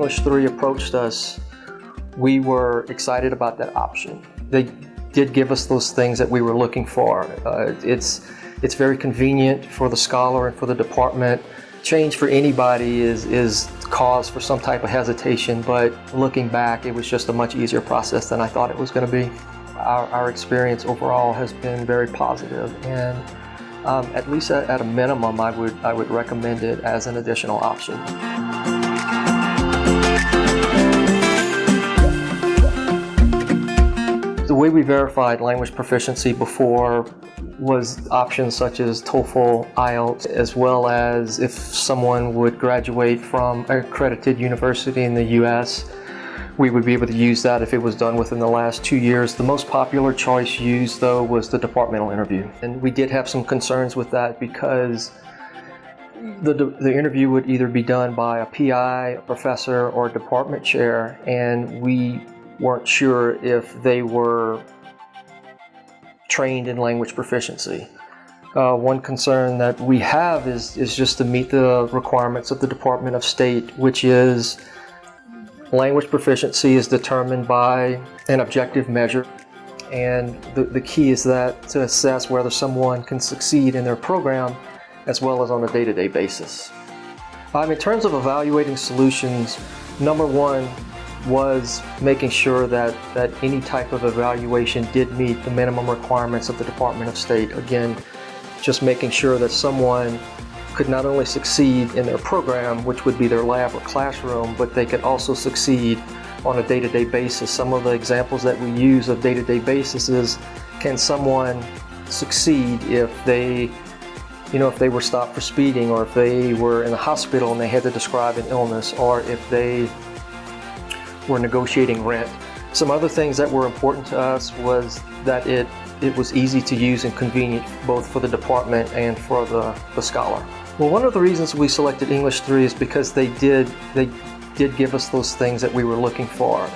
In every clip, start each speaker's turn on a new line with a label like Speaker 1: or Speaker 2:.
Speaker 1: English3 approached us, we were excited about that option. They did give us those things that we were looking for. It's very convenient for the scholar and for the department. Change for anybody is cause for some type of hesitation, but looking back, it was just a much easier process than I thought it was going to be. Our experience overall has been very positive, and at least at a minimum, I would recommend it as an additional option. The way we verified language proficiency before was options such as TOEFL, IELTS, as well as if someone would graduate from an accredited university in the US, we would be able to use that if it was done within the last 2 years. The most popular choice used, though, was the departmental interview. And we did have some concerns with that because the interview would either be done by a PI, a professor, or a department chair, and we weren't sure if they were trained in language proficiency. One concern that we have is just to meet the requirements of the Department of State, which is language proficiency is determined by an objective measure, and the key is that to assess whether someone can succeed in their program as well as on a day-to-day basis. In terms of evaluating solutions, number one was making sure that any type of evaluation did meet the minimum requirements of the Department of State. Again, just making sure that someone could not only succeed in their program, which would be their lab or classroom, but they could also succeed on a day-to-day basis. Some of the examples that we use of day-to-day basis is, can someone succeed if they were stopped for speeding, or if they were in the hospital and they had to describe an illness, or if they were negotiating rent. Some other things that were important to us was that it was easy to use and convenient both for the department and for the scholar. Well, one of the reasons we selected English3 is because they did give us those things that we were looking for.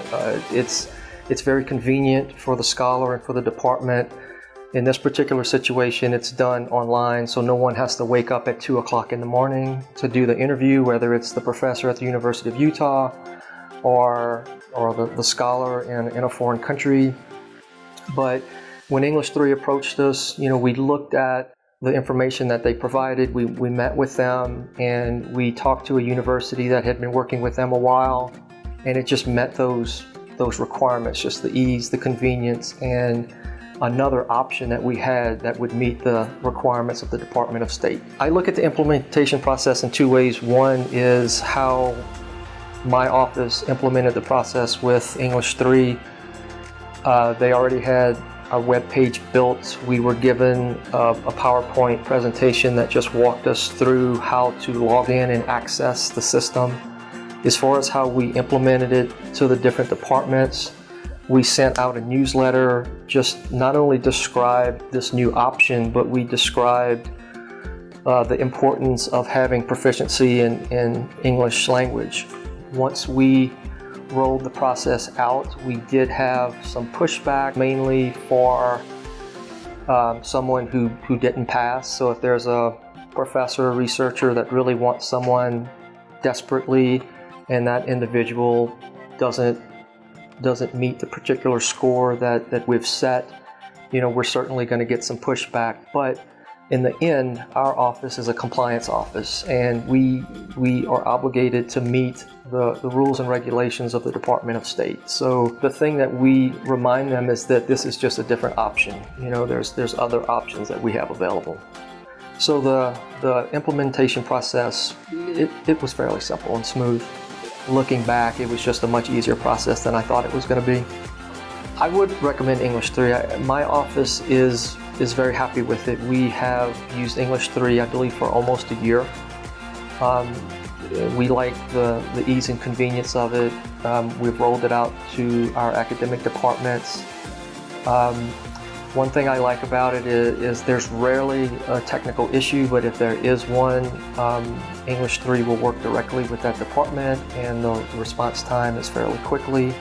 Speaker 1: It's very convenient for the scholar and for the department. In this particular situation, it's done online, so no one has to wake up at 2 o'clock in the morning to do the interview, whether it's the professor at the University of Utah or the scholar in a foreign country. But when English3 approached us, we looked at the information that they provided. We met with them and we talked to a university that had been working with them a while, and it just met those requirements, just the ease, the convenience, and another option that we had that would meet the requirements of the Department of State. I look at the implementation process in two ways. One is how my office implemented the process with English3. They already had a web page built. We were given a PowerPoint presentation that just walked us through how to log in and access the system. As far as how we implemented it to the different departments, we sent out a newsletter, just not only described this new option, but we described the importance of having proficiency in English language. Once we rolled the process out, we did have some pushback, mainly for someone who didn't pass. So if there's a professor or researcher that really wants someone desperately and that individual doesn't meet the particular score that we've set, we're certainly going to get some pushback. But in the end, our office is a compliance office, and we are obligated to meet the rules and regulations of the Department of State. So the thing that we remind them is that this is just a different option. There's other options that we have available. So the implementation process, it was fairly simple and smooth. Looking back, it was just a much easier process than I thought it was going to be. I would recommend English3. My office is very happy with it. We have used English3, I believe, for almost a year. We like the ease and convenience of it. We've rolled it out to our academic departments. One thing I like about it is there's rarely a technical issue, but if there is one, English3 will work directly with that department, and the response time is fairly quickly.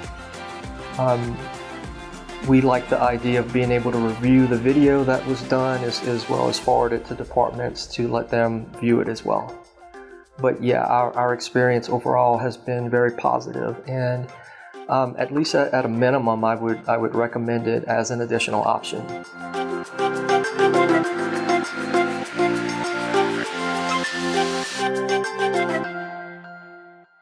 Speaker 1: We like the idea of being able to review the video that was done as well as forward it to departments to let them view it as well. But yeah, our experience overall has been very positive, and at least at a minimum, I would recommend it as an additional option.